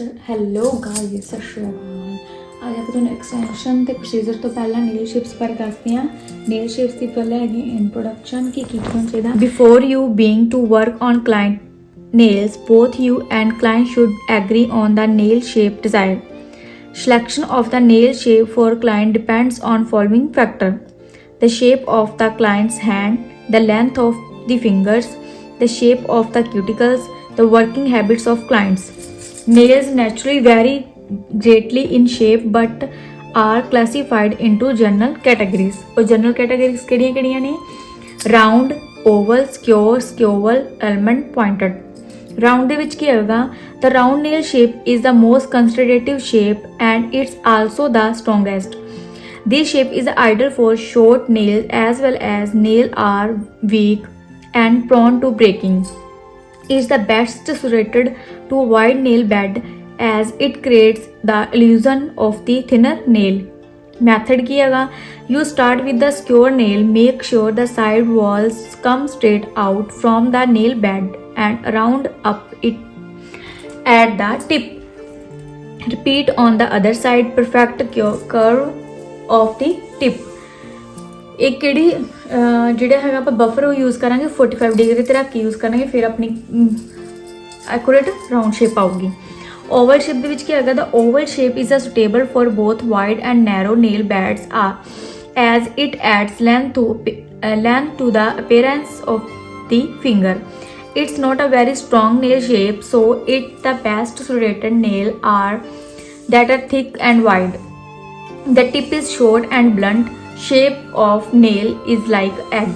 Hello guys, ਸਤਿ ਸ਼੍ਰੀ ਅਕਾਲ। ਅੱਜ ਆਪਾਂ ਤੁਹਾਨੂੰ ਐਕਸਟੈਂਸ਼ਨ ਤੇ ਪ੍ਰੋਸੀਜਰ ਤੋਂ ਪਹਿਲਾਂ ਨੇਲ ਸ਼ੇਪਸ ਬਾਰੇ ਦੱਸਦੇ ਹਾਂ। ਨੇਲ ਸ਼ੇਪਸ ਦੀ ਪਹਿਲਾਂ ਹੈਗੀ ਇੰਟਰੋਡਕਸ਼ਨ ਕਿ ਕੀ ਹੋਣਾ ਚਾਹੀਦਾ। Before you being to work on client nails, both you and client should agree on the nail shape desired. Selection of the nail shape for client depends on following factor: the shape of the client's hand, the length of the fingers, the shape of the cuticles, the working habits of clients. Nails naturally vary greatly in shape but are classified into general categories. और general categories किहड़ियां ने? Round, oval, square, squoval, almond, pointed. Round ਦੇ ਵਿੱਚ ਕੀ ਹੋਏਗਾ? The round nail shape is the most conservative shape and it's also the strongest. This shape is ideal for short nails as well as nails are weak and prone to breaking. It's the best suited to wide nail bed as it creates the illusion of the thinner nail. Method ਕੀ ਹੈਗਾ? You start with the square nail. Make sure the side walls come straight out from the nail bed and round up it at the tip. Repeat on the other side. Perfect curve of the tip. एक ਕਿਹੜੀ ਜਿਹੜਾ ਹੈਗਾ ਆਪਾਂ buffer ਉਹ use ਕਰਾਂਗੇ 45 degree ਤੇ ਰੱਖ ਕੇ use ਕਰਾਂਗੇ, ਫਿਰ ਆਪਣੀ ਐਕੂਰੇਟ ਰਾਉਂਡ ਸ਼ੇਪ ਆਊਗੀ। ओवल शेप ਦੇ ਵਿੱਚ ਕੀ ਹੈਗਾ? The oval shape is suitable for both wide and narrow nail beds as it adds length to the appearance of the finger. It's not a very strong nail shape, so it's the best suited nail are that are thick and wide. The tip is short and blunt. Shape of nail is like egg.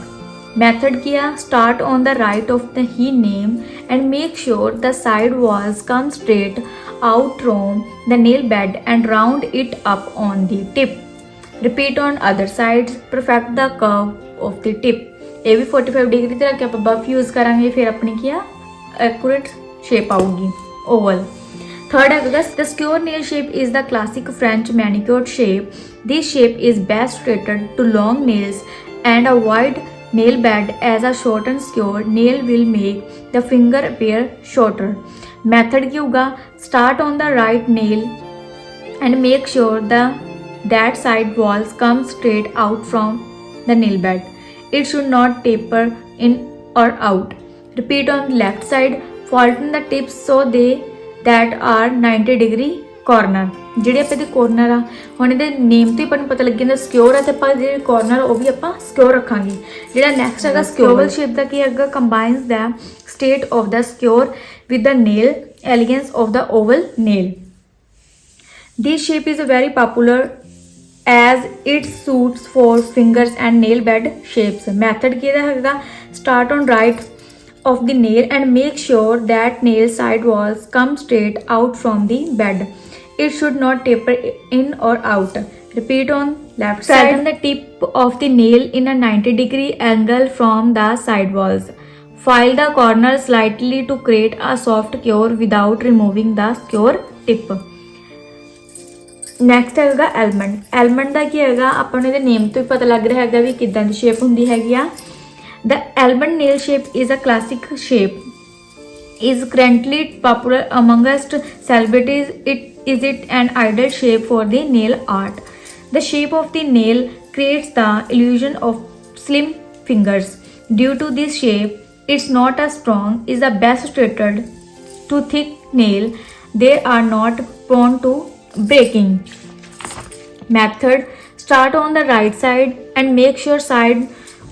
Method ਕੀ ਆ? Start on the right of the he name and make sure the side walls come straight out from the nail bed and round it up on the tip. Repeat on other sides. Perfect the curve of the tip. ਇਹ ਵੀ 45 degree ਤੇ ਰੱਖ ਕੇ ਆਪਾਂ ਬਫ use ਕਰਾਂਗੇ, ਫਿਰ ਆਪਣੀ ਕੀ ਆ accurate shape ਆਊਗੀ oval. Third ਹੈਗਾ the square nail shape is the classic French manicured shape. This shape is best suited to long nails and a wide nail bed as a shortened square nail will make the finger appear shorter. Method ਕੀ ਹੋਊਗਾ? Start on the right nail and make sure that side walls come straight out from the nail bed. It should not taper in or out. Repeat on left side. Flatten the tips so that are 90 degree corner. ਜਿਹੜੇ ਆਪਾਂ ਦੇ corner ਆ, ਹੁਣ ਇਹਦੇ ਨੇਮ ਤੋਂ ਹੀ ਆਪਾਂ ਨੂੰ ਪਤਾ ਲੱਗ ਜਾਂਦਾ ਸਿਕਿਉਰ ਆ, ਤੇ ਆਪਾਂ ਜਿਹੜੇ ਕੋਰਨਰ ਉਹ ਵੀ ਆਪਾਂ ਸਿਕਿਉਰ ਰੱਖਾਂਗੇ। ਜਿਹੜਾ ਨੈਕਸਟ ਹੈਗਾ ਸਕੋਵਲ ਸ਼ੇਪ ਦਾ ਕੀ ਹੈਗਾ? ਕੰਬਾਈਨਸ ਦਾ state of the square with the nail elegance of the oval nail. This shape is very popular as it suits for fingers and nail bed shapes. Method ਕੀ ਹੈਗਾ? Start on right of the nail and make sure that nail side walls come straight out from the bed. It should not taper in or out. Repeat on left side. Straighten the tip of the nail in a 90 degree angle from the side walls. File the corner slightly to create a soft cure without removing the square tip. Next ਹੈਗਾ almond. Almond ਦਾ ਕੀ ਹੈਗਾ? ਆਪਾਂ ਨੂੰ ਇਹਦੇ ਨੇਮ ਤੋਂ ਹੀ ਪਤਾ ਲੱਗ ਰਿਹਾ ਹੈਗਾ ਵੀ ਕਿੱਦਾਂ ਦੀ ਸ਼ੇਪ ਹੁੰਦੀ ਹੈਗੀ ਆ। The almond nail shape is a classic shape. Is currently popular amongst celebrities. It is an ideal shape for the nail art. The shape of the nail creates the illusion of slim fingers. Due to this shape, it's not as strong. Is the best suited to thick nail. They are not prone to breaking. Method: start on the right side and make sure side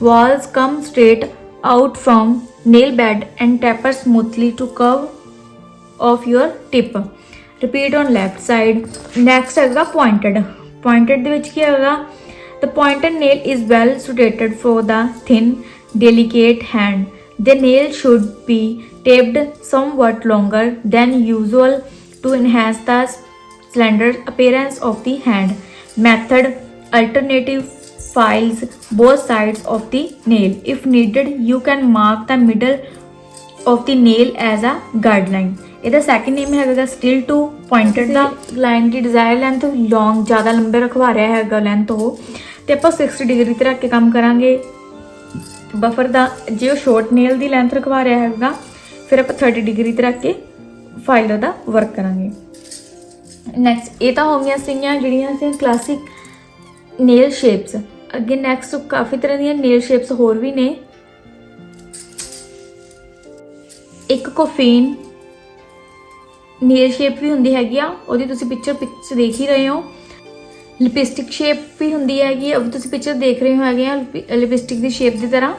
walls come straight out from nail bed and taper smoothly to curve of your tip. Repeat on left side. Next ਹੈਗਾ pointed. Pointed ਦੇ ਵਿੱਚ ਕੀ ਹੈਗਾ? The pointed nail is well suited for the thin, delicate hand. The nail should be taped somewhat longer than usual to enhance the slender appearance of the hand. Method: alternative files both sides of the nail. If needed, you can mark the middle of the nail as a guideline. ਇਹਦਾ second name ਹੈਗਾ stiletto pointed ਦਾ line ਦੀ desire length long ਜ਼ਿਆਦਾ ਲੰਬੇ ਰਖਵਾ ਰਿਹਾ ਹੈਗਾ length ਉਹ, ਤੇ ਆਪਾਂ 60 ਡਿਗਰੀ ਤੇ ਰੱਖ ਕੇ ਕੰਮ ਕਰਾਂਗੇ। ਬਫਰ ਦਾ ਜੇ ਉਹ ਸ਼ੋਰਟ ਨੇਲ ਦੀ ਲੈਂਥ ਰਖਵਾ ਰਿਹਾ ਹੈਗਾ, ਫਿਰ ਆਪਾਂ 30 ਡਿਗਰੀ ਤੇ ਰੱਖ ਕੇ ਫਾਈਲ ਦਾ ਵਰਕ ਕਰਾਂਗੇ। ਨੈਕਸਟ ਇਹ ਤਾਂ ਹੋ ਗਈਆਂ ਸੀਗੀਆਂ ਜਿਹੜੀਆਂ ਸੀ ਕਲਾਸਿਕ ਨੇਲ ਸ਼ੇਪਸ। ਅੱਗੇ ਨੈਕਸਟ ਕਾਫੀ ਤਰ੍ਹਾਂ ਦੀਆਂ ਨੇਲ ਸ਼ੇਪਸ ਹੋਰ ਵੀ ਨੇ। ਇੱਕ ਕੋਫੀਨ ਨੇਲ ਸ਼ੇਪ ਵੀ ਹੁੰਦੀ ਹੈਗੀ ਆ, ਉਹਦੀ ਤੁਸੀਂ ਪਿਕਚਰ ਦੇਖ ਹੀ ਰਹੇ ਹੋ। ਲਿਪਸਟਿਕ ਸ਼ੇਪ ਵੀ ਹੁੰਦੀ ਹੈਗੀ, ਉਹ ਵੀ ਤੁਸੀਂ ਪਿਕਚਰ ਦੇਖ ਰਹੇ ਹੋ ਹੈਗੇ ਆ ਲਿਪਸਟਿਕ ਦੀ ਸ਼ੇਪ ਦੀ ਤਰ੍ਹਾਂ।